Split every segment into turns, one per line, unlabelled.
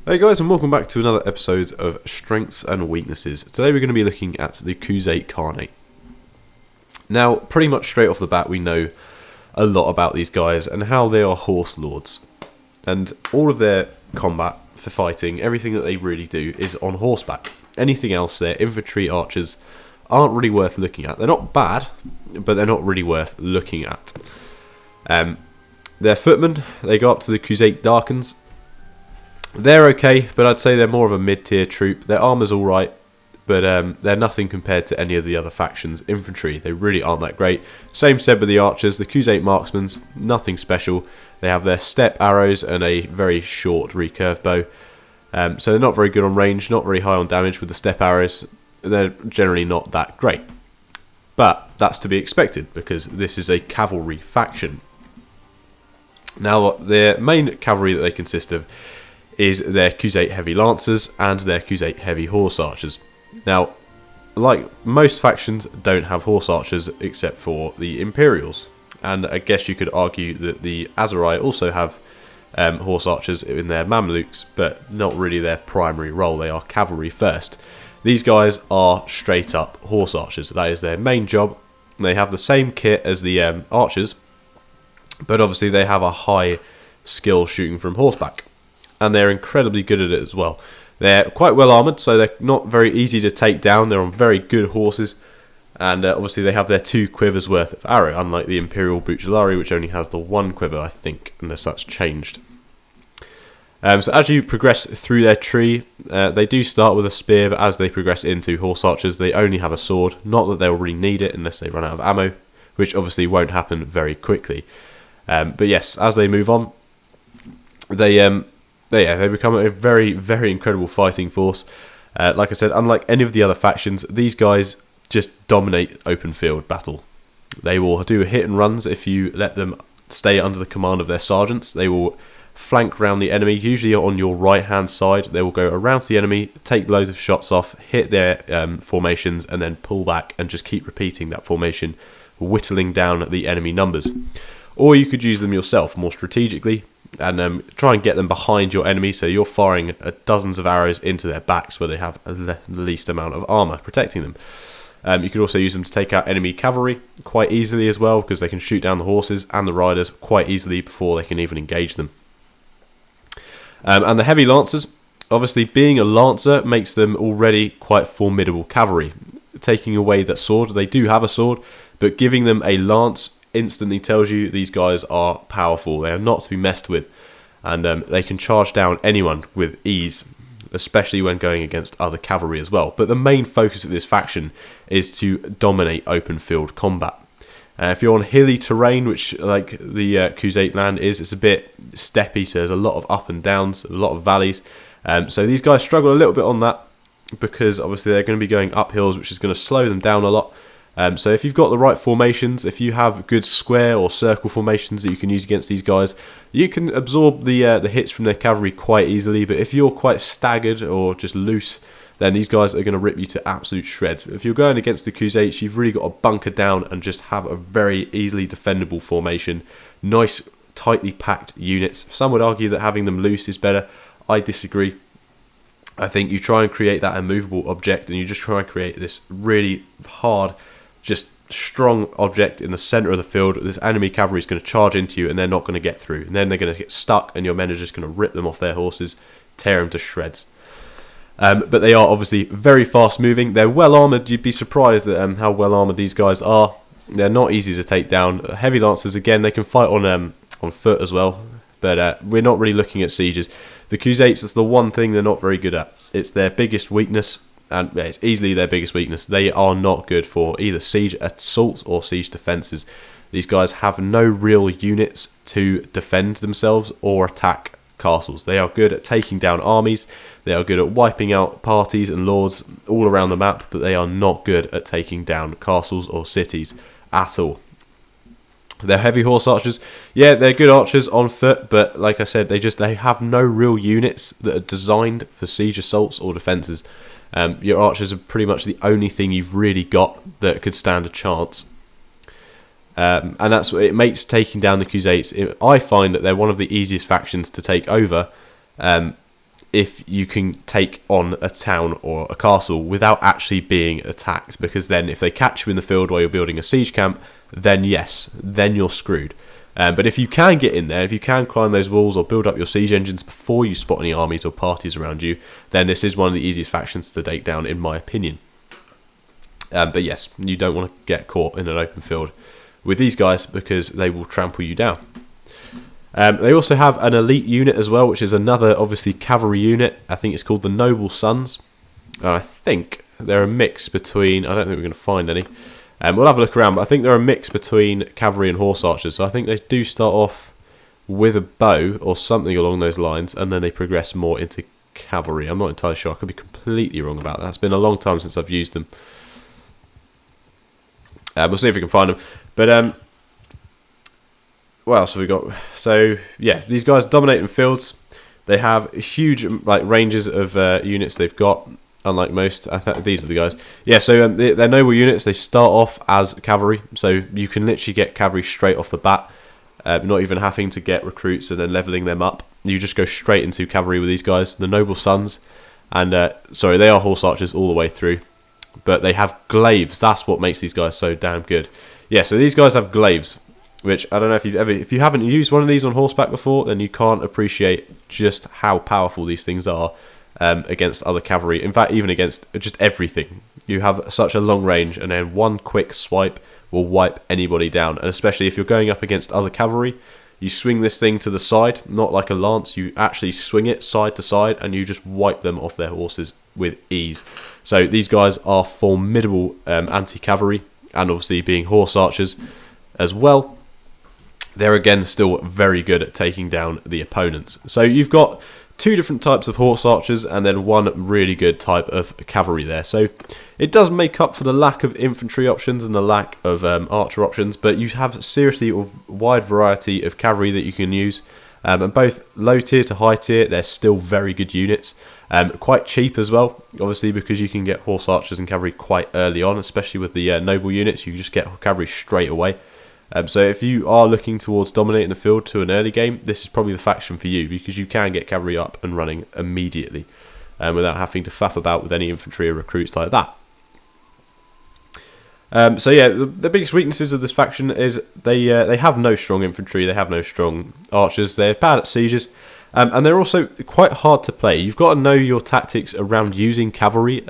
Hey guys, and welcome back to another episode of Strengths and Weaknesses. Today we're going to be looking at the Khuzait Khanate. Now, pretty much straight off the bat we know a lot about these guys and how they are horse lords. And all of their combat for fighting, everything that they really do is on horseback. Anything else, their infantry archers aren't really worth looking at. They're not bad, but they're not really worth looking at. Their footmen, they go up to the Khuzait Darkans. They're okay, but I'd say they're more of a mid-tier troop. Their armour's alright, but they're nothing compared to any of the other factions' infantry. They really aren't that great. Same said with the archers. The Khuzait marksmen, nothing special. They have their step arrows and a very short recurve bow. So they're not very good on range, not very high on damage with the step arrows. They're generally not that great. But that's to be expected, because this is a cavalry faction. Now, their main cavalry that they consist of is their Khuzait heavy lancers and their Khuzait heavy horse archers. Now, like most factions, don't have horse archers except for the Imperials, and I guess you could argue that the Aserai also have horse archers in their Mamluks, but not really their primary role. They are cavalry first. These guys are straight up horse archers. That is their main job. They have the same kit as the archers, but obviously they have a high skill shooting from horseback. And they're incredibly good at it as well. They're quite well armoured, so they're not very easy to take down. They're on very good horses. And obviously they have their 2 quivers worth of arrow, unlike the Imperial Bucellari, which only has the 1 quiver, I think, unless that's changed. So as you progress through their tree, they do start with a spear, but as they progress into horse archers, they only have a sword. Not that they'll really need it unless they run out of ammo, which obviously won't happen very quickly. But yes, as they move on, they become a very, very incredible fighting force. Like I said, unlike any of the other factions, these guys just dominate open field battle. They will do hit and runs if you let them stay under the command of their sergeants. They will flank around the enemy, usually on your right hand side. They will go around to the enemy, take loads of shots off, hit their formations, and then pull back and just keep repeating that formation, whittling down the enemy numbers. Or you could use them yourself more strategically and try and get them behind your enemy, so you're firing dozens of arrows into their backs where they have the least amount of armour protecting them. You could also use them to take out enemy cavalry quite easily as well, because they can shoot down the horses and the riders quite easily before they can even engage them. And the heavy lancers, obviously being a lancer makes them already quite formidable cavalry. Taking away that sword, they do have a sword, but giving them a lance instantly tells you these guys are powerful. They are not to be messed with, and they can charge down anyone with ease, especially when going against other cavalry as well. But the main focus of this faction is to dominate open field combat. If you're on hilly terrain, which like the Khuzait land is, it's a bit steppy, so there's a lot of up and downs, a lot of valleys. So these guys struggle a little bit on that, because obviously they're going to be going up hills, which is going to slow them down a lot. So if you've got the right formations, if you have good square or circle formations that you can use against these guys, you can absorb the hits from their cavalry quite easily. But if you're quite staggered or just loose, then these guys are going to rip you to absolute shreds. If you're going against the Khuzait, you've really got to bunker down and just have a very easily defendable formation. Nice, tightly packed units. Some would argue that having them loose is better. I disagree. I think you try and create that immovable object, and you just try and create this really hard, just strong object in the centre of the field. This enemy cavalry is going to charge into you, and they're not going to get through. And then they're going to get stuck, and your men are just going to rip them off their horses, tear them to shreds. But they are obviously very fast moving. They're well armoured. You'd be surprised at how well armoured these guys are. They're not easy to take down. Heavy lancers, again, they can fight on foot as well. But we're not really looking at sieges. The Khuzaits, that's the one thing they're not very good at. It's their biggest weakness. And it's easily their biggest weakness. They are not good for either siege assaults or siege defences. These guys have no real units to defend themselves or attack castles. They are good at taking down armies. They are good at wiping out parties and lords all around the map, but they are not good at taking down castles or cities at all. They're heavy horse archers. Yeah, they're good archers on foot, but like I said, they have no real units that are designed for siege assaults or defences. Your archers are pretty much the only thing you've really got that could stand a chance. And that's what it makes taking down the Khuzaites. I find that they're one of the easiest factions to take over if you can take on a town or a castle without actually being attacked, because then if they catch you in the field while you're building a siege camp, then yes, then you're screwed. But if you can get in there, if you can climb those walls or build up your siege engines before you spot any armies or parties around you, then this is one of the easiest factions to take down, in my opinion. But yes, you don't want to get caught in an open field with these guys, because they will trample you down. They also have an elite unit as well, which is another, obviously, cavalry unit. I think it's called the Noble Sons. And I think they're a mix between... I don't think we're going to find any. We'll have a look around, but I think they're a mix between cavalry and horse archers. So I think they do start off with a bow or something along those lines, and then they progress more into cavalry. I'm not entirely sure. I could be completely wrong about that. It's been a long time since I've used them. We'll see if we can find them. But... what else have we got? So yeah, these guys dominate in fields. They have huge ranges of units they've got, unlike most. I think these are the guys. Yeah, so they're noble units. They start off as cavalry, so you can literally get cavalry straight off the bat, not even having to get recruits and then leveling them up. You just go straight into cavalry with these guys, the Noble Sons. And sorry, they are horse archers all the way through, but they have glaives. That's what makes these guys so damn good. Yeah, so these guys have glaives, which I don't know if you haven't used one of these on horseback before, then you can't appreciate just how powerful these things are against other cavalry. In fact, even against just everything. You have such a long range, and then one quick swipe will wipe anybody down. And especially if you're going up against other cavalry, you swing this thing to the side, not like a lance. You actually swing it side to side, and you just wipe them off their horses with ease. So these guys are formidable anti-cavalry, and obviously being horse archers as well, they're again still very good at taking down the opponents. So you've got two different types of horse archers and then one really good type of cavalry there. So it does make up for the lack of infantry options and the lack of archer options, but you have seriously a wide variety of cavalry that you can use. And both low tier to high tier, they're still very good units. Quite cheap as well, obviously, because you can get horse archers and cavalry quite early on, especially with the noble units. You just get cavalry straight away. So if you are looking towards dominating the field to an early game, this is probably the faction for you, because you can get cavalry up and running immediately without having to faff about with any infantry or recruits like that. So yeah, the biggest weaknesses of this faction is they have no strong infantry, they have no strong archers, they're bad at sieges, and they're also quite hard to play. You've got to know your tactics around using cavalry,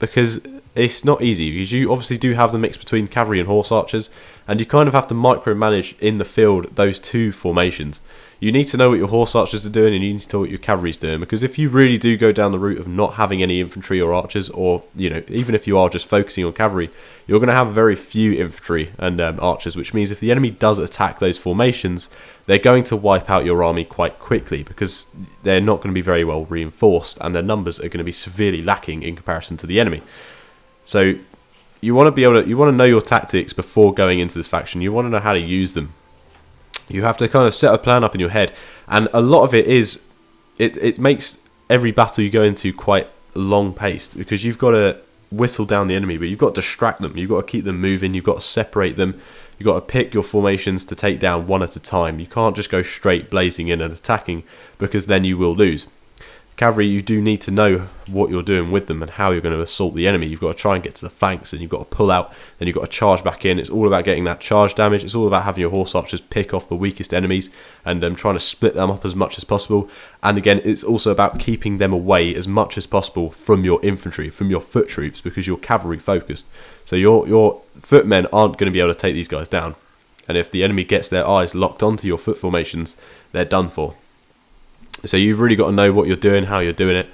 because it's not easy, because you obviously do have the mix between cavalry and horse archers, and you kind of have to micromanage in the field those two formations. You need to know what your horse archers are doing, and you need to know what your cavalry's doing, because if you really do go down the route of not having any infantry or archers, or even if you are just focusing on cavalry, you're going to have very few infantry and archers, which means if the enemy does attack those formations, they're going to wipe out your army quite quickly, because they're not going to be very well reinforced, and their numbers are going to be severely lacking in comparison to the enemy. So you want to know your tactics before going into this faction. You want to know how to use them. You have to kind of set a plan up in your head, and a lot of it is it makes every battle you go into quite long paced, because you've got to whittle down the enemy, but you've got to distract them, you've got to keep them moving, you've got to separate them, you've got to pick your formations to take down one at a time. You can't just go straight blazing in and attacking, because then you will lose. Cavalry, you do need to know what you're doing with them and how you're going to assault the enemy. You've got to try and get to the flanks, and you've got to pull out, then you've got to charge back in. It's all about getting that charge damage. It's all about having your horse archers pick off the weakest enemies and trying to split them up as much as possible. And again, it's also about keeping them away as much as possible from your infantry, from your foot troops, because you're cavalry focused. So your footmen aren't going to be able to take these guys down. And if the enemy gets their eyes locked onto your foot formations, they're done for. So you've really got to know what you're doing, how you're doing it.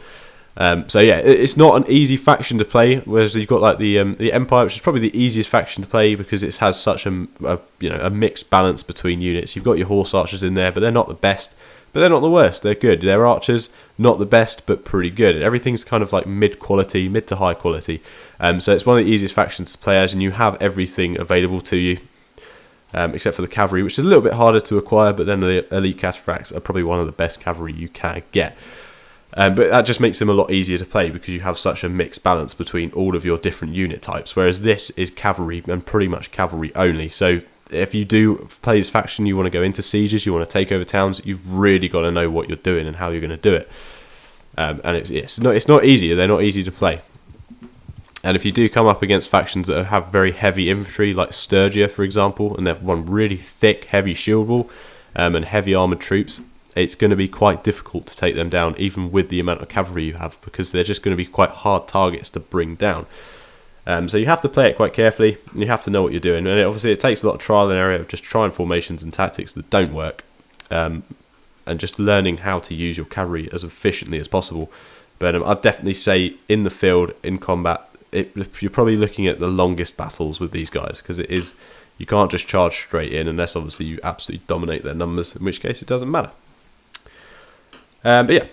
So yeah, it's not an easy faction to play. Whereas you've got like the Empire, which is probably the easiest faction to play, because it has such a mixed balance between units. You've got your horse archers in there, but they're not the best, but they're not the worst. They're good. They're archers, not the best, but pretty good. Everything's kind of like mid to high quality. So it's one of the easiest factions to play as, and you have everything available to you. Except for the cavalry, which is a little bit harder to acquire, but then the elite cataphracts are probably one of the best cavalry you can get. But that just makes them a lot easier to play, because you have such a mixed balance between all of your different unit types, whereas this is cavalry and pretty much cavalry only. So if you do play this faction, you want to go into sieges, you want to take over towns, you've really got to know what you're doing and how you're going to do it. and it's not easy. They're not easy to play. And if you do come up against factions that have very heavy infantry, like Sturgia, for example, and they've one really thick, heavy shield wall and heavy armoured troops, it's going to be quite difficult to take them down, even with the amount of cavalry you have, because they're just going to be quite hard targets to bring down. So you have to play it quite carefully. You have to know what you're doing, and obviously it takes a lot of trial and error of just trying formations and tactics that don't work, and just learning how to use your cavalry as efficiently as possible. But I'd definitely say in the field, in combat, you're probably looking at the longest battles with these guys, because you can't just charge straight in unless obviously you absolutely dominate their numbers, in which case it doesn't matter. But yeah,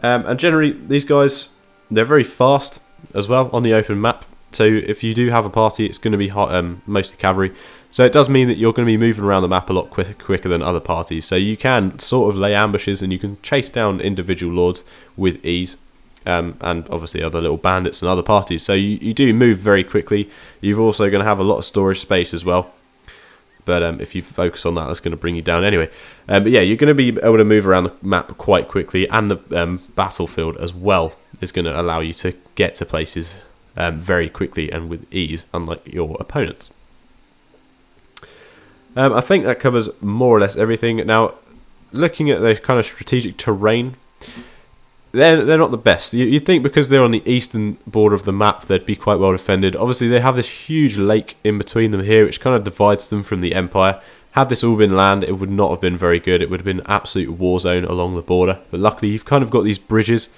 and generally these guys, they're very fast as well on the open map. So if you do have a party, it's going to be mostly cavalry. So it does mean that you're going to be moving around the map a lot quicker than other parties. So you can sort of lay ambushes and you can chase down individual lords with ease. And obviously other little bandits and other parties. So you do move very quickly. You're also going to have a lot of storage space as well. But if you focus on that, that's going to bring you down anyway. But yeah, you're going to be able to move around the map quite quickly. And the battlefield as well is going to allow you to get to places very quickly and with ease, unlike your opponents. I think that covers more or less everything. Now, looking at the kind of strategic terrain, they're not the best. You'd think because they're on the eastern border of the map, they'd be quite well defended. Obviously, they have this huge lake in between them here, which kind of divides them from the Empire. Had this all been land, it would not have been very good. It would have been an absolute war zone along the border. But luckily, you've kind of got these bridges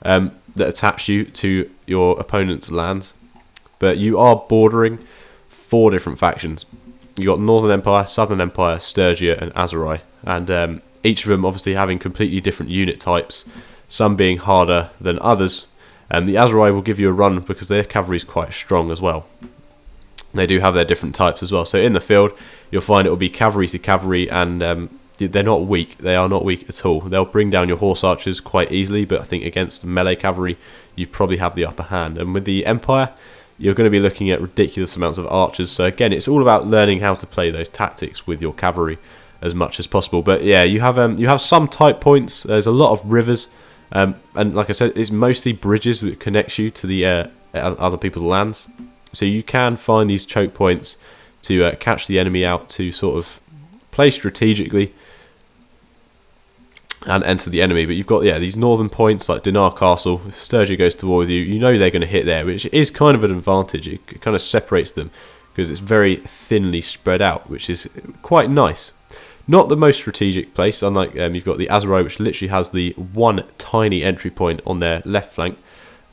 that attach you to your opponent's lands. But you are bordering 4 different factions. You got Northern Empire, Southern Empire, Sturgia, and Azerai, and each of them obviously having completely different unit types, some being harder than others. And the Azerai will give you a run because their cavalry is quite strong as well. They do have their different types as well. So in the field, you'll find it will be cavalry to cavalry, and they're not weak. They are not weak at all. They'll bring down your horse archers quite easily, but I think against melee cavalry, you probably have the upper hand. And with the Empire, you're going to be looking at ridiculous amounts of archers. So again, it's all about learning how to play those tactics with your cavalry as much as possible. But yeah, you have some tight points. There's a lot of rivers, and like I said, it's mostly bridges that connects you to the other people's lands. So you can find these choke points to catch the enemy out, to sort of play strategically and enter the enemy. But you've got these northern points like Dinar Castle. If Sturgia goes to war with you, you know they're going to hit there, which is kind of an advantage. It kind of separates them because it's very thinly spread out, which is quite nice. Not the most strategic place, unlike you've got the Azerai, which literally has the one tiny entry point on their left flank,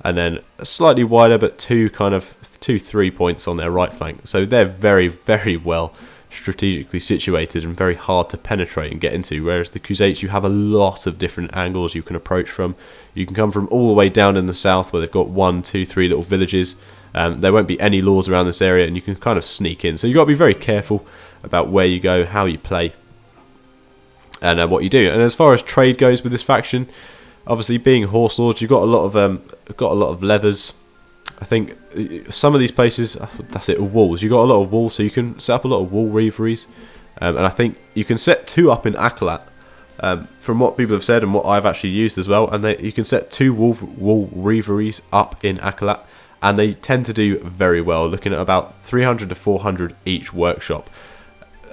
and then a slightly wider but 2-3 points on their right flank. So they're very, very well strategically situated and very hard to penetrate and get into, whereas the Khuzait, you have a lot of different angles you can approach from. You can come from all the way down in the south where they've got 1, 2, 3 little villages. There won't be any lords around this area, and you can kind of sneak in. So you've got to be very careful about where you go, how you play, and what you do. And as far as trade goes with this faction, obviously being horse lords, you've got a lot of leathers. I think some of these places, that's it, walls. You've got a lot of walls, so you can set up a lot of wall reveries. And I think you can set 2 up in Akhalat, from what people have said and what I've actually used as well. And you can set 2 wall reveries up in Akhalat, and they tend to do very well, looking at about 300 to 400 each workshop.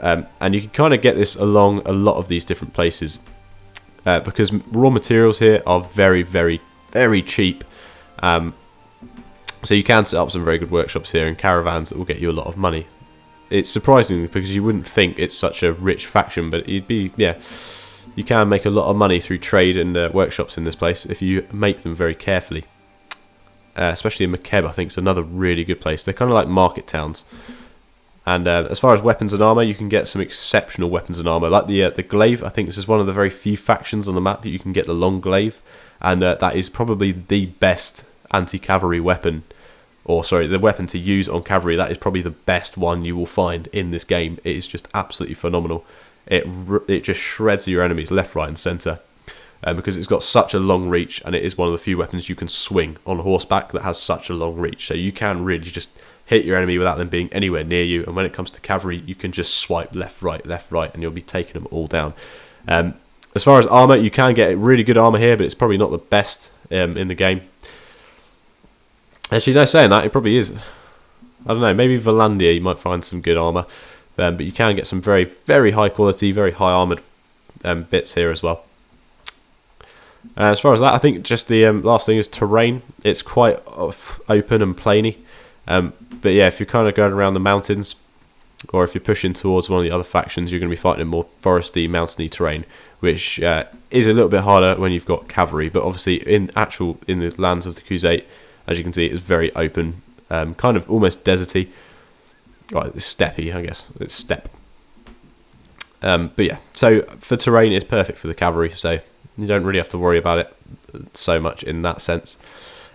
And you can kind of get this along a lot of these different places, because raw materials here are very, very, very cheap. So you can set up some very good workshops here and caravans that will get you a lot of money. It's surprising because you wouldn't think it's such a rich faction, but you can make a lot of money through trade and workshops in this place if you make them very carefully. Especially in Mekeb, I think it's another really good place. They're kind of like market towns. And as far as weapons and armor, you can get some exceptional weapons and armor, like the glaive. I think this is one of the very few factions on the map that you can get the long glaive, and that is probably the best anti-cavalry weapon, or sorry, the weapon to use on cavalry. That is probably the best one you will find in this game. It is just absolutely phenomenal. It just shreds your enemies left, right, and centre, because it's got such a long reach, and it is one of the few weapons you can swing on horseback that has such a long reach. So you can really just hit your enemy without them being anywhere near you. And when it comes to cavalry, you can just swipe left, right, and you'll be taking them all down. As As far as armor, you can get really good armor here, but it's probably not the best in the game. Actually, no, saying that, it probably is. I don't know, maybe Valandia you might find some good armor, but you can get some very, very high quality, very high armored bits here as well. As far as that, I think just the last thing is terrain. It's quite open and plainy, but yeah, if you're kind of going around the mountains, or if you're pushing towards one of the other factions, you're going to be fighting in more foresty, mountainy terrain, which is a little bit harder when you've got cavalry. But obviously, in the lands of the Khuzait, as you can see, it's very open, kind of almost deserty. Right, it's steppy, I guess. It's steppe. But yeah, so for terrain, it's perfect for the cavalry. So you don't really have to worry about it so much in that sense.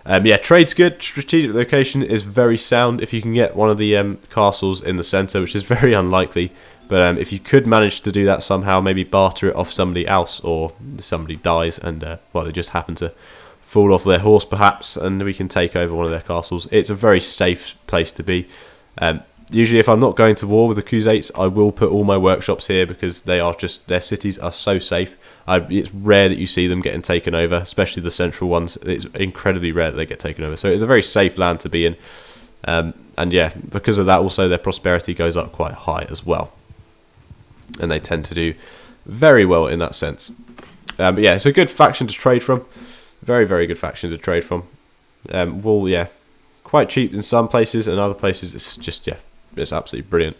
Yeah, trade's good. Strategic location is very sound. If you can get one of the castles in the centre, which is very unlikely, but if you could manage to do that somehow, maybe barter it off somebody else, or somebody dies and well, they just happen to fall off their horse perhaps, and we can take over one of their castles. It's a very safe place to be. Usually if I'm not going to war with the Khuzaits, I will put all my workshops here because their cities are so safe. It's rare that you see them getting taken over, especially the central ones. It's incredibly rare that they get taken over. So it's a very safe land to be in. And yeah, because of that, also their prosperity goes up quite high as well. And they tend to do very well in that sense. But yeah, it's a good faction to trade from. Very, very good faction to trade from. Wool, yeah, quite cheap in some places, and other places it's just, yeah, it's absolutely brilliant.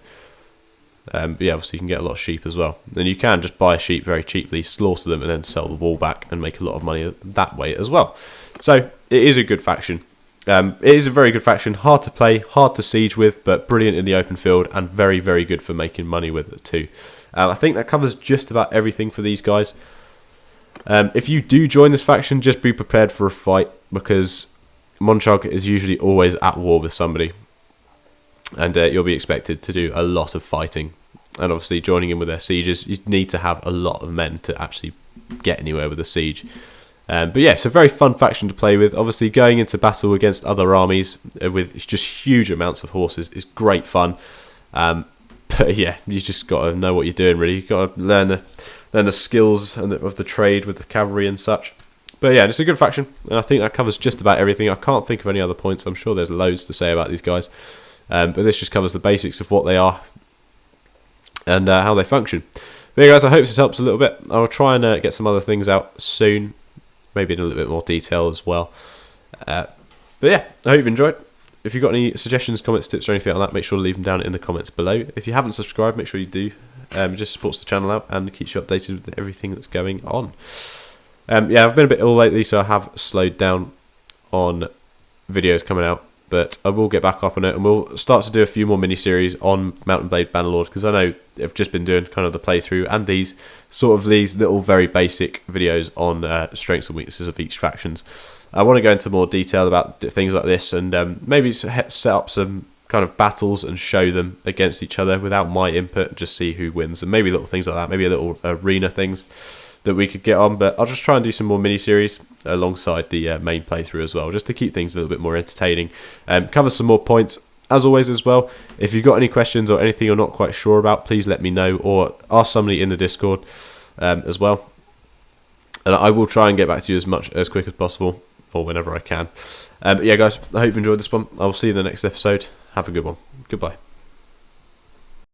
But yeah, obviously you can get a lot of sheep as well. And you can just buy sheep very cheaply, slaughter them, and then sell the wool back and make a lot of money that way as well. So it is a good faction. It is a very good faction, hard to play, hard to siege with, but brilliant in the open field and very, very good for making money with it too. I think that covers just about everything for these guys. If you do join this faction, just be prepared for a fight, because Monchug is usually always at war with somebody. And you'll be expected to do a lot of fighting. And obviously joining in with their sieges, you need to have a lot of men to actually get anywhere with a siege. But yeah, it's a very fun faction to play with. Obviously going into battle against other armies with just huge amounts of horses is great fun. But yeah, you just got to know what you're doing really. You've got to learn the skills of the trade with the cavalry and such. But yeah, it's a good faction. And I think that covers just about everything. I can't think of any other points. I'm sure there's loads to say about these guys. But this just covers the basics of what they are and how they function. But yeah, guys, I hope this helps a little bit. I'll try and get some other things out soon, maybe in a little bit more detail as well. But yeah, I hope you've enjoyed. If you've got any suggestions, comments, tips, or anything like that, make sure to leave them down in the comments below. If you haven't subscribed, make sure you do. It just supports the channel out and keeps you updated with everything that's going on. Yeah, I've been a bit ill lately, so I have slowed down on videos coming out. But I will get back up on it, and we'll start to do a few more mini-series on Mount and Blade Bannerlord, because I know I've just been doing kind of the playthrough and these little very basic videos on strengths and weaknesses of each factions. I want to go into more detail about things like this, and maybe set up some kind of battles and show them against each other without my input, just see who wins, and maybe little things like that, maybe a little arena things that we could get on. But I'll just try and do some more mini-series alongside the main playthrough as well, just to keep things a little bit more entertaining. Cover some more points as always as well. If you've got any questions or anything you're not quite sure about, please let me know, or ask somebody in the Discord as well, and I will try and get back to you as quick as possible, or whenever I can. But yeah, guys, I hope you enjoyed this one. I'll see you in the next episode. Have a good one. Goodbye.